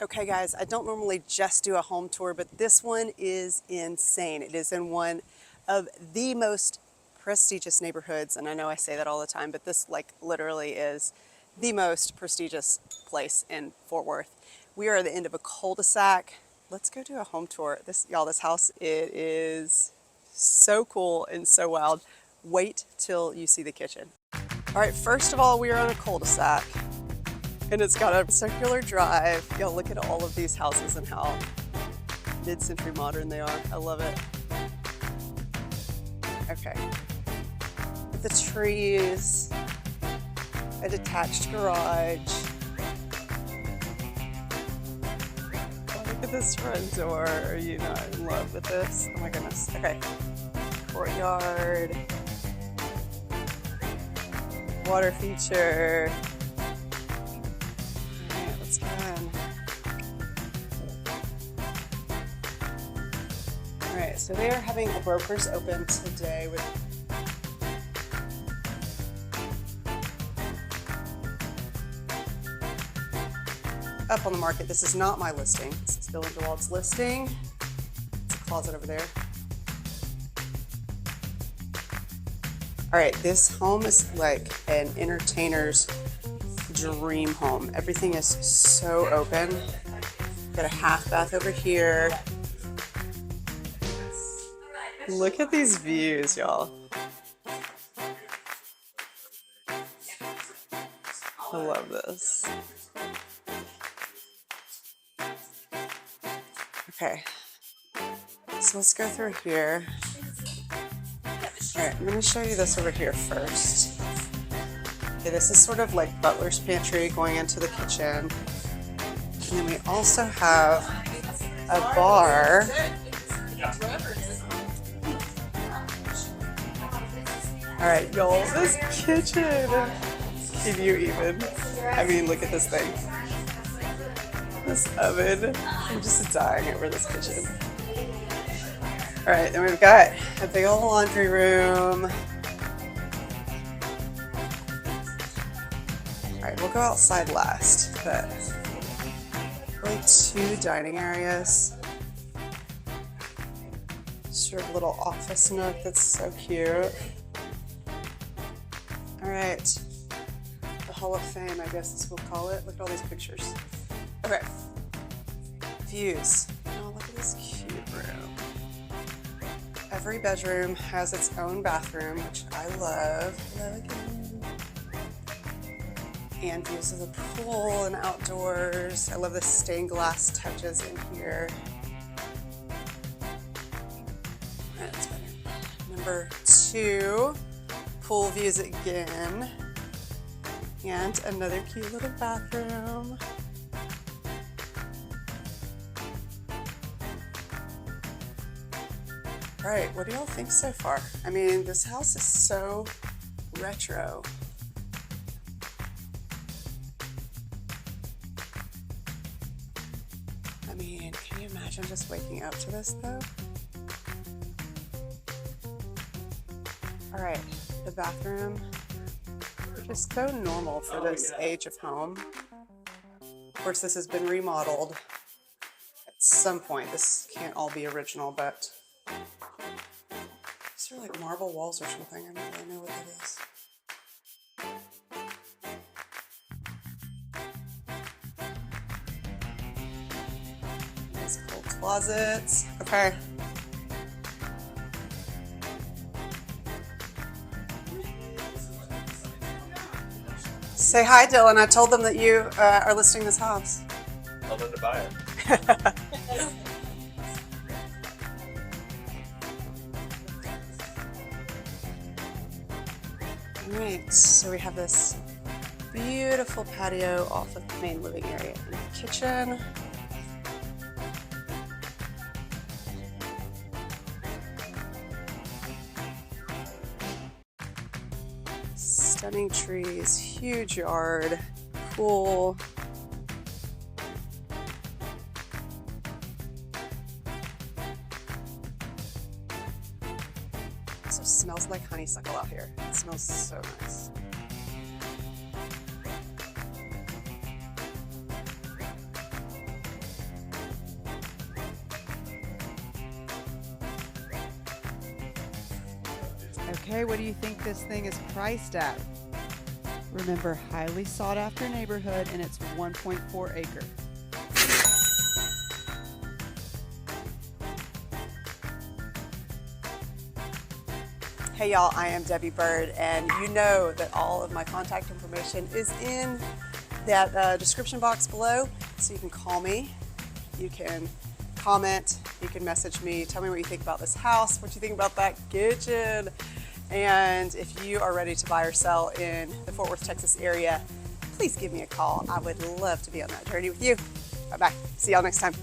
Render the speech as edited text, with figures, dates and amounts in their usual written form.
Okay guys, I don't normally just do a home tour, but this one is insane. It is in one of the most prestigious neighborhoods, and I know I say that all the time, but this literally is the most prestigious place in Fort Worth. We are at the end of a cul-de-sac. Let's go do a home tour. This house, it is so cool and so wild. Wait till you see the kitchen. All right, first of all, we are on a cul-de-sac. And it's got a circular drive. Y'all look at all of these houses and how mid-century modern they are. I love it. Okay. With the trees, a detached garage. Oh, look at this front door. Are you not in love with this? Oh my goodness. Okay. Courtyard. Water feature. Alright, so they are having a brokers open today with up on the market. This is not my listing. This is Bill and DeWalt's listing. It's a closet over there. Alright, this home is like an entertainer's dream home. Everything is so open. Got a half bath over here. Look at these views, y'all. I love this. Okay, so let's go through here. All right, let me show you this over here first. Okay, this is sort of like butler's pantry going into the kitchen. And then we also have a bar. All right, y'all, this kitchen. Can you even? I mean, look at this thing. This oven. I'm just dying over this kitchen. All right, then we've got a big old laundry room. All right, we'll go outside last, but really 2 dining areas. Sort of little office nook that's so cute. All right, the Hall of Fame, I guess is what we'll call it. Look at all these pictures. Okay, views. Oh, look at this cute room. Every bedroom has its own bathroom, which I love. And views of the pool and outdoors. I love the stained glass touches in here. That's better. Number 2. Pool views again, and another cute little bathroom. All right, what do y'all think so far? I mean, this house is so retro. I mean, can you imagine just waking up to this though? All right. The bathroom, which is so normal for this age of home. Of course, this has been remodeled at some point. This can't all be original, but these are like marble walls or something. I don't really know what that is. Nice cool closets. Okay. Say hi, Dylan. I told them that you are listing this house. Tell them to buy it. All right, so we have this beautiful patio off of the main living area and the kitchen. Stunning trees, huge yard, pool. Also smells like honeysuckle out here. It smells so nice. Okay, what do you think this thing is priced at? Remember, highly sought after neighborhood, and it's 1.4 acre. Hey y'all, I am Debbie Bird, and you know that all of my contact information is in that description box below, so you can call me, you can comment, you can message me, tell me what you think about this house, what you think about that kitchen, and if you are ready to buy or sell in the Fort Worth, Texas area, please give me a call. I would love to be on that journey with you. Bye-bye. See y'all next time.